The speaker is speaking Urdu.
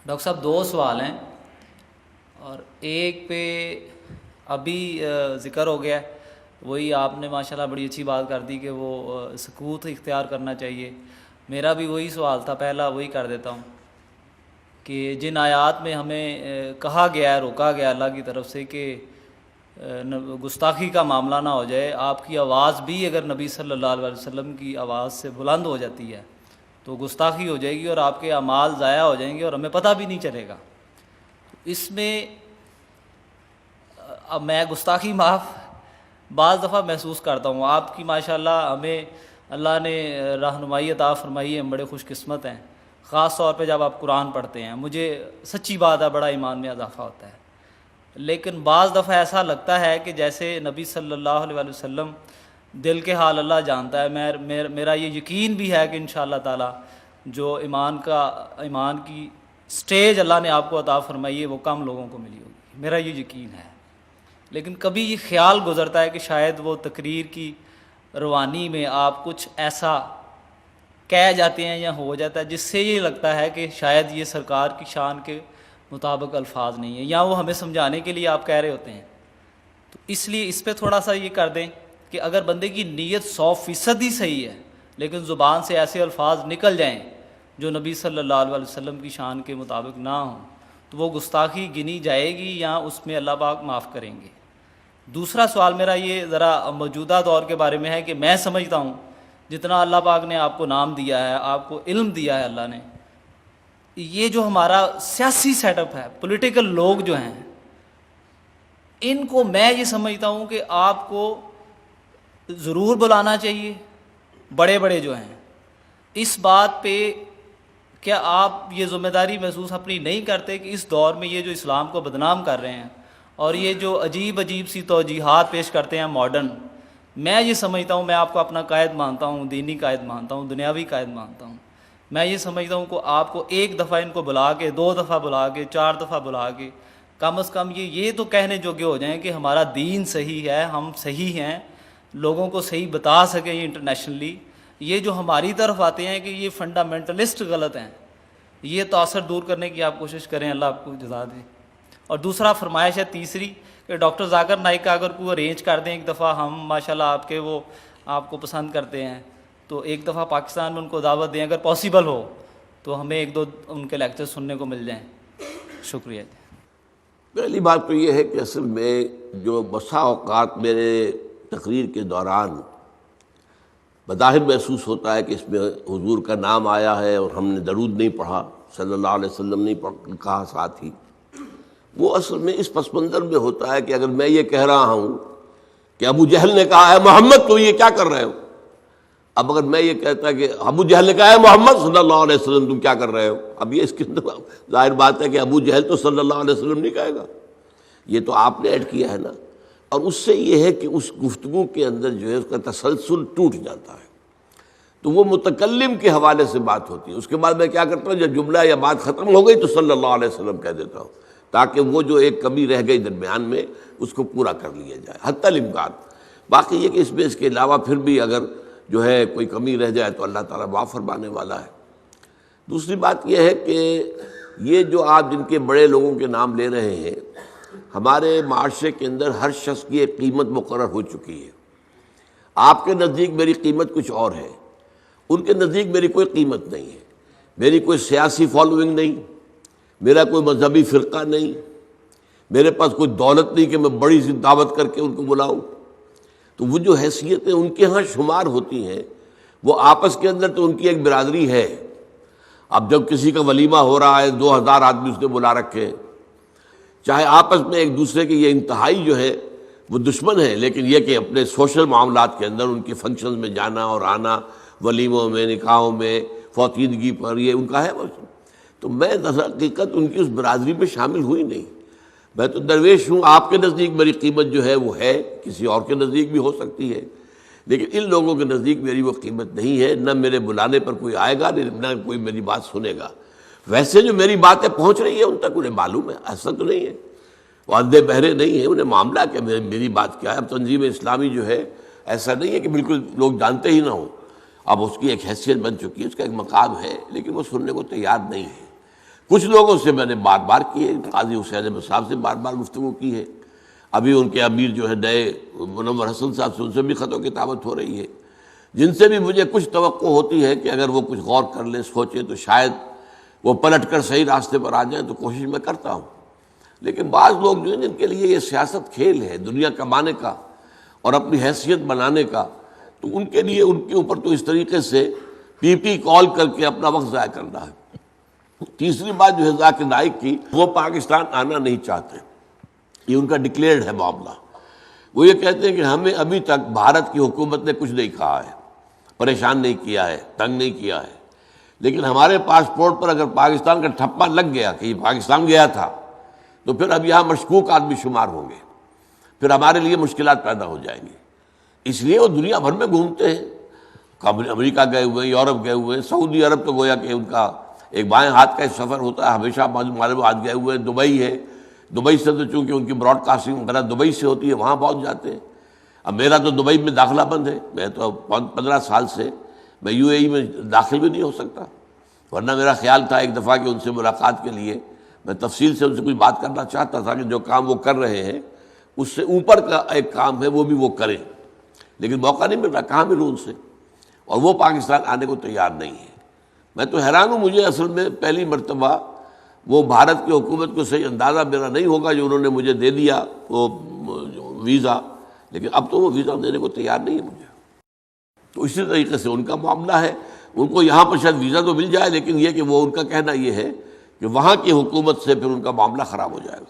ڈاکٹر صاحب دو سوال ہیں، اور ایک پہ ابھی ذکر ہو گیا ہے، وہی آپ نے ماشاءاللہ بڑی اچھی بات کر دی کہ وہ سکوت اختیار کرنا چاہیے۔ میرا بھی وہی سوال تھا، پہلا وہی کر دیتا ہوں کہ جن آیات میں ہمیں کہا گیا ہے، روکا گیا اللہ کی طرف سے کہ گستاخی کا معاملہ نہ ہو جائے، آپ کی آواز بھی اگر نبی صلی اللہ علیہ وسلم کی آواز سے بلند ہو جاتی ہے تو گستاخی ہو جائے گی اور آپ کے اعمال ضائع ہو جائیں گے اور ہمیں پتہ بھی نہیں چلے گا۔ اس میں اب میں گستاخی معاف بعض دفعہ محسوس کرتا ہوں، آپ کی ماشاءاللہ ہمیں اللہ نے رہنمائی عطا فرمائی ہے، ہم بڑے خوش قسمت ہیں، خاص طور پہ جب آپ قرآن پڑھتے ہیں، مجھے سچی بات ہے بڑا ایمان میں اضافہ ہوتا ہے۔ لیکن بعض دفعہ ایسا لگتا ہے کہ جیسے نبی صلی اللہ علیہ وسلم، دل کے حال اللہ جانتا ہے، میرا یہ یقین بھی ہے کہ انشاءاللہ تعالی جو ایمان کی سٹیج اللہ نے آپ کو عطا فرمائی ہے وہ کم لوگوں کو ملی ہوگی، میرا یہ یقین ہے۔ لیکن کبھی یہ خیال گزرتا ہے کہ شاید وہ تقریر کی روانی میں آپ کچھ ایسا کہہ جاتے ہیں یا ہو جاتا ہے جس سے یہ لگتا ہے کہ شاید یہ سرکار کی شان کے مطابق الفاظ نہیں ہیں، یا وہ ہمیں سمجھانے کے لیے آپ کہہ رہے ہوتے ہیں۔ تو اس لیے اس پہ تھوڑا سا یہ کر دیں کہ اگر بندے کی نیت 100% ہی صحیح ہے لیکن زبان سے ایسے الفاظ نکل جائیں جو نبی صلی اللہ علیہ وسلم کی شان کے مطابق نہ ہوں تو وہ گستاخی گنی جائے گی یا اس میں اللہ پاک معاف کریں گے۔ دوسرا سوال میرا یہ ذرا موجودہ دور کے بارے میں ہے کہ میں سمجھتا ہوں جتنا اللہ پاک نے آپ کو نام دیا ہے، آپ کو علم دیا ہے اللہ نے، یہ جو ہمارا سیاسی سیٹ اپ ہے، پولیٹیکل لوگ جو ہیں، ان کو میں یہ سمجھتا ہوں کہ آپ کو ضرور بلانا چاہیے، بڑے بڑے جو ہیں۔ اس بات پہ کیا آپ یہ ذمہ داری محسوس اپنی نہیں کرتے کہ اس دور میں یہ جو اسلام کو بدنام کر رہے ہیں اور یہ جو عجیب سی توجیہات پیش کرتے ہیں ماڈرن، میں یہ سمجھتا ہوں، میں آپ کو اپنا قائد مانتا ہوں، دینی قائد مانتا ہوں، دنیاوی قائد مانتا ہوں، میں یہ سمجھتا ہوں کہ آپ کو ایک دفعہ ان کو بلا کے، 2 دفعہ بلا کے، 4 دفعہ بلا کے کم از کم یہ تو کہنے جوگے ہو جائیں کہ ہمارا دین صحیح ہے، ہم صحیح ہیں، لوگوں کو صحیح بتا سکیں یہ انٹرنیشنلی۔ یہ جو ہماری طرف آتے ہیں کہ یہ فنڈامنٹلسٹ غلط ہیں، یہ تاثر دور کرنے کی آپ کوشش کریں، اللہ آپ کو جزا دے۔ اور دوسرا فرمائش ہے تیسری کہ ڈاکٹر ذاکر نائک کا اگر کوئی ارینج کر دیں ایک دفعہ، ہم ماشاءاللہ آپ کے وہ آپ کو پسند کرتے ہیں، تو ایک دفعہ پاکستان میں ان کو دعوت دیں اگر پاسبل ہو، تو ہمیں 1-2 ان کے لیکچر سننے کو مل جائیں۔ شکریہ جی۔ پہلی بات تو یہ ہے کہ اصل میں جو بسا اوقات میرے تقریر کے دوران بظاہر محسوس ہوتا ہے کہ اس میں حضور کا نام آیا ہے اور ہم نے درود نہیں پڑھا، صلی اللہ علیہ وسلم نہیں کہا ساتھ ہی، وہ اصل میں اس پس منظر میں ہوتا ہے کہ اگر میں یہ کہہ رہا ہوں کہ ابو جہل نے کہا ہے محمد تو یہ کیا کر رہے ہو، اب اگر میں یہ کہتا کہ ابو جہل نے کہا ہے محمد صلی اللہ علیہ وسلم تم کیا کر رہے ہو، اب یہ اس کے اندر ظاہر بات ہے کہ ابو جہل تو صلی اللہ علیہ وسلم نہیں کہے گا، یہ تو آپ نے ایڈ کیا ہے نا۔ اور اس سے یہ ہے کہ اس گفتگو کے اندر جو ہے اس کا تسلسل ٹوٹ جاتا ہے، تو وہ متکلم کے حوالے سے بات ہوتی ہے۔ اس کے بعد میں کیا کرتا ہوں، جب جملہ یا بات ختم ہو گئی تو صلی اللہ علیہ وسلم کہہ دیتا ہوں تاکہ وہ جو ایک کمی رہ گئی درمیان میں اس کو پورا کر لیا جائے حتی الامکان۔ باقی یہ کہ اس میں اس کے علاوہ پھر بھی اگر جو ہے کوئی کمی رہ جائے تو اللہ تعالیٰ معاف فرمانے والا ہے۔ دوسری بات یہ ہے کہ یہ جو آپ جن کے بڑے لوگوں کے نام لے رہے ہیں، ہمارے معاشرے کے اندر ہر شخص کی ایک قیمت مقرر ہو چکی ہے۔ آپ کے نزدیک میری قیمت کچھ اور ہے، ان کے نزدیک میری کوئی قیمت نہیں ہے، میری کوئی سیاسی فالوئنگ نہیں، میرا کوئی مذہبی فرقہ نہیں، میرے پاس کوئی دولت نہیں کہ میں بڑی سی دعوت کر کے ان کو بلاؤں، تو وہ جو حیثیتیں ان کے ہاں شمار ہوتی ہیں وہ آپس کے اندر تو ان کی ایک برادری ہے۔ اب جب کسی کا ولیمہ ہو رہا ہے، 2000 آدمی اس نے بلا رکھے ہیں، چاہے آپس میں ایک دوسرے کے یہ انتہائی جو ہے وہ دشمن ہیں، لیکن یہ کہ اپنے سوشل معاملات کے اندر ان کے فنکشنز میں جانا اور آنا، ولیموں میں، نکاحوں میں، فوتیدگی پر، یہ ان کا ہے۔ تو میں در حقیقت ان کی اس برادری میں شامل ہوئی نہیں، میں تو درویش ہوں۔ آپ کے نزدیک میری قیمت جو ہے وہ ہے، کسی اور کے نزدیک بھی ہو سکتی ہے، لیکن ان لوگوں کے نزدیک میری وہ قیمت نہیں ہے، نہ میرے بلانے پر کوئی آئے گا، نہ کوئی میری بات سنے گا۔ ویسے جو میری باتیں پہنچ رہی ہیں ان تک انہیں معلوم ہے، ایسا تو نہیں ہے، وہ اندھے بہرے نہیں ہیں، انہیں معاملہ کہ میری بات کیا ہے۔ اب تنظیم اسلامی جو ہے ایسا نہیں ہے کہ بالکل لوگ جانتے ہی نہ ہوں، اب اس کی ایک حیثیت بن چکی ہے، اس کا ایک مقام ہے، لیکن وہ سننے کو تیار نہیں ہے۔ کچھ لوگوں سے میں نے بار بار کی ہے، قاضی حسین احمد صاحب سے بار بار گفتگو کی ہے، ابھی ان کے امیر جو ہے نئے منور حسن صاحب سے، ان سے بھی خط و کتابت ہو رہی ہے، جن سے بھی مجھے کچھ توقع ہوتی ہے کہ اگر وہ کچھ غور کر لیں، سوچیں تو شاید وہ پلٹ کر صحیح راستے پر آ جائیں، تو کوشش میں کرتا ہوں۔ لیکن بعض لوگ جو ہیں جن کے لیے یہ سیاست کھیل ہے دنیا کمانے کا اور اپنی حیثیت بنانے کا، تو ان کے لیے ان کے اوپر تو اس طریقے سے پی پی کال کر کے اپنا وقت ضائع کرنا ہے۔ تیسری بات جو ہے ذاکر نائک کی، وہ پاکستان آنا نہیں چاہتے، یہ ان کا ڈکلیئرڈ ہے معاملہ۔ وہ یہ کہتے ہیں کہ ہمیں ابھی تک بھارت کی حکومت نے کچھ نہیں کہا ہے، پریشان نہیں کیا ہے، تنگ نہیں کیا ہے، لیکن ہمارے پاسپورٹ پر اگر پاکستان کا ٹھپا لگ گیا کہ یہ پاکستان گیا تھا، تو پھر اب یہاں مشکوک آدمی شمار ہوں گے، پھر ہمارے لیے مشکلات پیدا ہو جائیں گی۔ اس لیے وہ دنیا بھر میں گھومتے ہیں، امریکہ گئے ہوئے ہیں، یورپ گئے ہوئے ہیں، سعودی عرب تو گویا کہ ان کا ایک بائیں ہاتھ کا سفر ہوتا ہے، ہمیشہ معلومات گئے ہوئے ہیں، دبئی ہے، دبئی سے تو چونکہ ان کی براڈ کاسٹنگ وغیرہ دبئی سے ہوتی ہے، وہاں پہنچ جاتے ہیں۔ اب میرا تو دبئی میں داخلہ بند ہے، میں تو 15 سال سے میں یو اے ای میں داخل بھی نہیں ہو سکتا، ورنہ میرا خیال تھا ایک دفعہ کہ ان سے ملاقات کے لیے میں تفصیل سے ان سے کچھ بات کرنا چاہتا تھا کہ جو کام وہ کر رہے ہیں اس سے اوپر کا ایک کام ہے وہ بھی وہ کریں، لیکن موقع نہیں مل رہا، کہاں ملوں ان سے، اور وہ پاکستان آنے کو تیار نہیں ہے۔ میں تو حیران ہوں، مجھے اصل میں پہلی مرتبہ وہ بھارت کی حکومت کو صحیح اندازہ میرا نہیں ہوگا جو انہوں نے مجھے دے دیا وہ ویزا، لیکن اب تو وہ ویزا دینے کو تیار نہیں ہے مجھے۔ تو اسی طریقے سے ان کا معاملہ ہے، ان کو یہاں پر شاید ویزا تو مل جائے، لیکن یہ کہ وہ ان کا کہنا یہ ہے کہ وہاں کی حکومت سے پھر ان کا معاملہ خراب ہو جائے گا۔